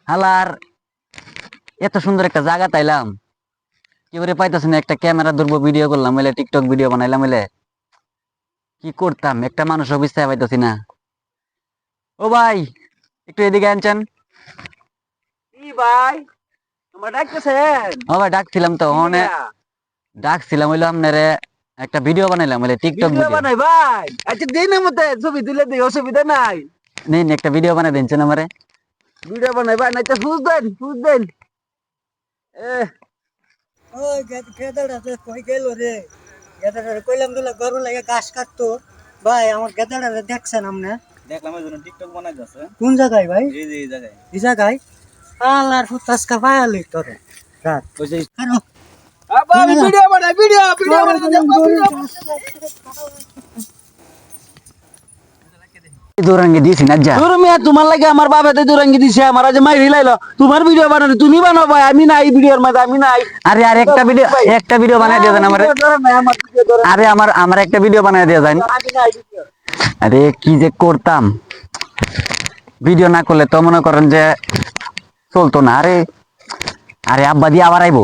হালার এত সুন্দর একটা জায়গা তাইলাম, কি করে পাইতেছি না। একটা ক্যামেরা ধরবো, ভিডিও করলাম বলে, টিকটক ভিডিও বানাইলাম বলে, কি করতাম, একটা মানুষ অবস্থায় পাইতেছি না। ও ভাই, একটু এদিকে আনছেন। কি ভাই, তোমার ডাকতেছেন? ও ভাই, ডাকছিলাম তো কি ওখানে, লিগা? ডাকছিলাম হইলো আপনারে, একটা ভিডিও বানাইলাম বলে, টিকটক ভিডিও ভিডিও। বানাই ভাই? আচ্ছা দিন মতে ছবি তুলে দিই, অসুবিধা নাই। নিন একটা ভিডিও বানাই দিনছেন আমারে। ভিডিও বানাই ভাই, নাই তো ফুস দেন, ফুস দেন। এ ওই গেদাটা তো কই গেল রে? গেদাটা কইলাম দিলে গরু লাগে ঘাস কাটতো। ভাই আমার গেদাটা দেখছেন আপনি? দেখলাম ওই জন্য টিকটক বানাইতেছে। কোন জায়গায় ভাই? এই যে এই জায়গায় এই জায়গায়? আল্লাহর ফুতাসকা পায়ালি তোরে রাত ওই যে কারো আবা আমি ভিডিও বানাই, ভিডিও বানাই, দেখো ভিডিও। দৌড়াঙ্গি দিয়েছি না যা। তোর মিয়া তোমার লাগে আমার বাবাতে দুরাঙ্গি দিছে, আমার আজ মাইরি লাইলো। তোমার ভিডিও বানানো তুমি বানাও ভাই, আমি নাই ভিডিওর মধ্যে, আমি নাই। আরে আর একটা ভিডিও বানাই দিয়ে দেন আমারে। আরে আমার আমার একটা ভিডিও বানাই দিয়ে দেন। আরে কি যে করতাম, ভিডিও না করলে তো মনে করেন যে চলতো না। আরে আরে আব্বা দিয়ে আবার আইবো।